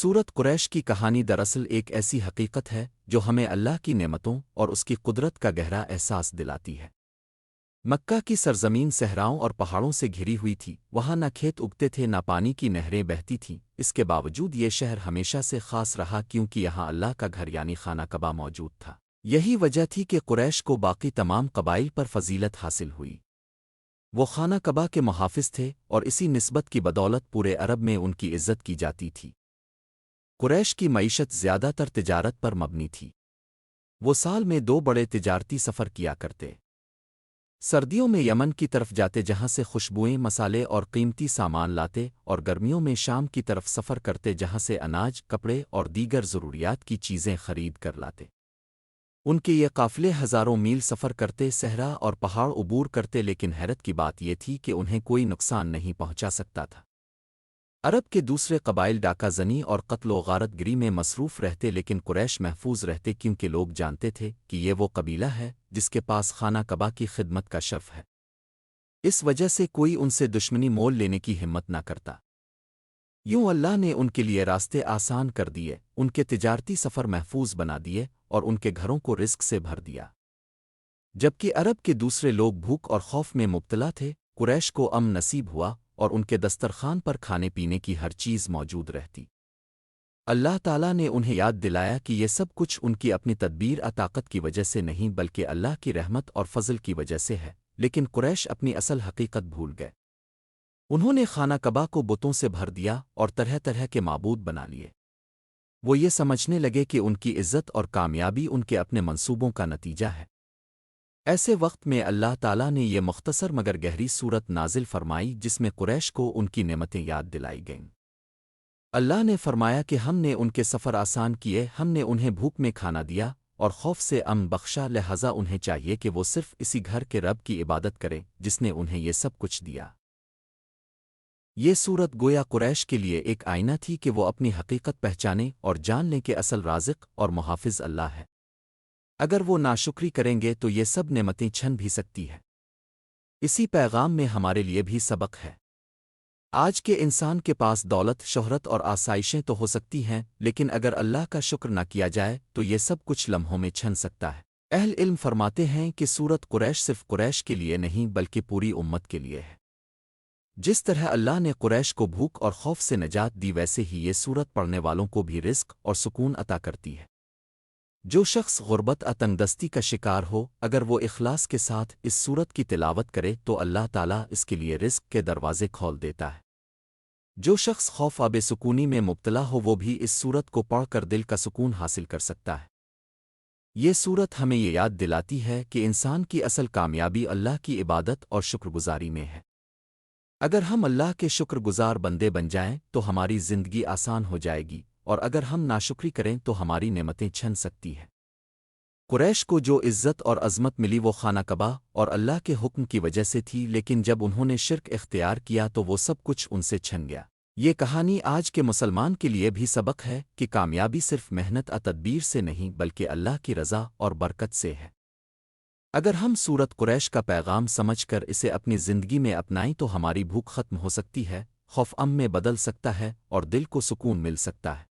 سورت قریش کی کہانی دراصل ایک ایسی حقیقت ہے جو ہمیں اللہ کی نعمتوں اور اس کی قدرت کا گہرا احساس دلاتی ہے۔ مکہ کی سرزمین صحراؤں اور پہاڑوں سے گھری ہوئی تھی، وہاں نہ کھیت اگتے تھے نہ پانی کی نہریں بہتی تھیں۔ اس کے باوجود یہ شہر ہمیشہ سے خاص رہا کیونکہ یہاں اللہ کا گھر یعنی خانہ کعبہ موجود تھا۔ یہی وجہ تھی کہ قریش کو باقی تمام قبائل پر فضیلت حاصل ہوئی۔ وہ خانہ کعبہ کے محافظ تھے اور اسی نسبت کی بدولت پورے عرب میں ان کی عزت کی جاتی تھی۔ قریش کی معیشت زیادہ تر تجارت پر مبنی تھی۔ وہ سال میں 2 بڑے تجارتی سفر کیا کرتے۔ سردیوں میں یمن کی طرف جاتے جہاں سے خوشبوئیں، مسالے اور قیمتی سامان لاتے، اور گرمیوں میں شام کی طرف سفر کرتے جہاں سے اناج، کپڑے اور دیگر ضروریات کی چیزیں خرید کر لاتے۔ ان کے یہ قافلے ہزاروں میل سفر کرتے، صحرا اور پہاڑ عبور کرتے، لیکن حیرت کی بات یہ تھی کہ انہیں کوئی نقصان نہیں پہنچا سکتا تھا۔ عرب کے دوسرے قبائل ڈاکہ زنی اور قتل و غارت گری میں مصروف رہتے، لیکن قریش محفوظ رہتے کیونکہ لوگ جانتے تھے کہ یہ وہ قبیلہ ہے جس کے پاس خانہ کعبہ کی خدمت کا شرف ہے۔ اس وجہ سے کوئی ان سے دشمنی مول لینے کی ہمت نہ کرتا۔ یوں اللہ نے ان کے لیے راستے آسان کر دیے، ان کے تجارتی سفر محفوظ بنا دیے اور ان کے گھروں کو رزق سے بھر دیا۔ جبکہ عرب کے دوسرے لوگ بھوک اور خوف میں مبتلا تھے، قریش کو امن نصیب ہوا اور ان کے دسترخوان پر کھانے پینے کی ہر چیز موجود رہتی۔ اللہ تعالیٰ نے انہیں یاد دلایا کہ یہ سب کچھ ان کی اپنی تدبیر طاقت کی وجہ سے نہیں بلکہ اللہ کی رحمت اور فضل کی وجہ سے ہے، لیکن قریش اپنی اصل حقیقت بھول گئے۔ انہوں نے خانہ کعبہ کو بتوں سے بھر دیا اور طرح طرح کے معبود بنا لیے۔ وہ یہ سمجھنے لگے کہ ان کی عزت اور کامیابی ان کے اپنے منصوبوں کا نتیجہ ہے۔ ایسے وقت میں اللہ تعالیٰ نے یہ مختصر مگر گہری صورت نازل فرمائی جس میں قریش کو ان کی نعمتیں یاد دلائی گئیں۔ اللہ نے فرمایا کہ ہم نے ان کے سفر آسان کیے، ہم نے انہیں بھوک میں کھانا دیا اور خوف سے امن بخشا، لہذا انہیں چاہیے کہ وہ صرف اسی گھر کے رب کی عبادت کریں جس نے انہیں یہ سب کچھ دیا۔ یہ صورت گویا قریش کے لیے ایک آئینہ تھی کہ وہ اپنی حقیقت پہچانے اور جان لیں کہ اصل رازق اور محافظ اللہ ہے۔ اگر وہ ناشکری کریں گے تو یہ سب نعمتیں چھن بھی سکتی ہے۔ اسی پیغام میں ہمارے لیے بھی سبق ہے۔ آج کے انسان کے پاس دولت، شہرت اور آسائشیں تو ہو سکتی ہیں، لیکن اگر اللہ کا شکر نہ کیا جائے تو یہ سب کچھ لمحوں میں چھن سکتا ہے۔ اہل علم فرماتے ہیں کہ سورت قریش صرف قریش کے لیے نہیں بلکہ پوری امت کے لیے ہے۔ جس طرح اللہ نے قریش کو بھوک اور خوف سے نجات دی، ویسے ہی یہ سورت پڑھنے والوں کو بھی رزق اور سکون عطا کرتی ہے۔ جو شخص غربت تنگ دستی کا شکار ہو، اگر وہ اخلاص کے ساتھ اس سورت کی تلاوت کرے تو اللہ تعالیٰ اس کے لیے رزق کے دروازے کھول دیتا ہے۔ جو شخص خوف بے سکونی میں مبتلا ہو وہ بھی اس سورت کو پڑھ کر دل کا سکون حاصل کر سکتا ہے۔ یہ سورت ہمیں یہ یاد دلاتی ہے کہ انسان کی اصل کامیابی اللہ کی عبادت اور شکر گزاری میں ہے۔ اگر ہم اللہ کے شکر گزار بندے بن جائیں تو ہماری زندگی آسان ہو جائے گی، اور اگر ہم ناشکری کریں تو ہماری نعمتیں چھن سکتی ہیں۔ قریش کو جو عزت اور عظمت ملی وہ خانہ کعبہ اور اللہ کے حکم کی وجہ سے تھی، لیکن جب انہوں نے شرک اختیار کیا تو وہ سب کچھ ان سے چھن گیا۔ یہ کہانی آج کے مسلمان کے لیے بھی سبق ہے کہ کامیابی صرف محنت تدبیر سے نہیں بلکہ اللہ کی رضا اور برکت سے ہے۔ اگر ہم سورت قریش کا پیغام سمجھ کر اسے اپنی زندگی میں اپنائیں تو ہماری بھوک ختم ہو سکتی ہے، خوف امن میں بدل سکتا ہے اور دل کو سکون مل سکتا ہے۔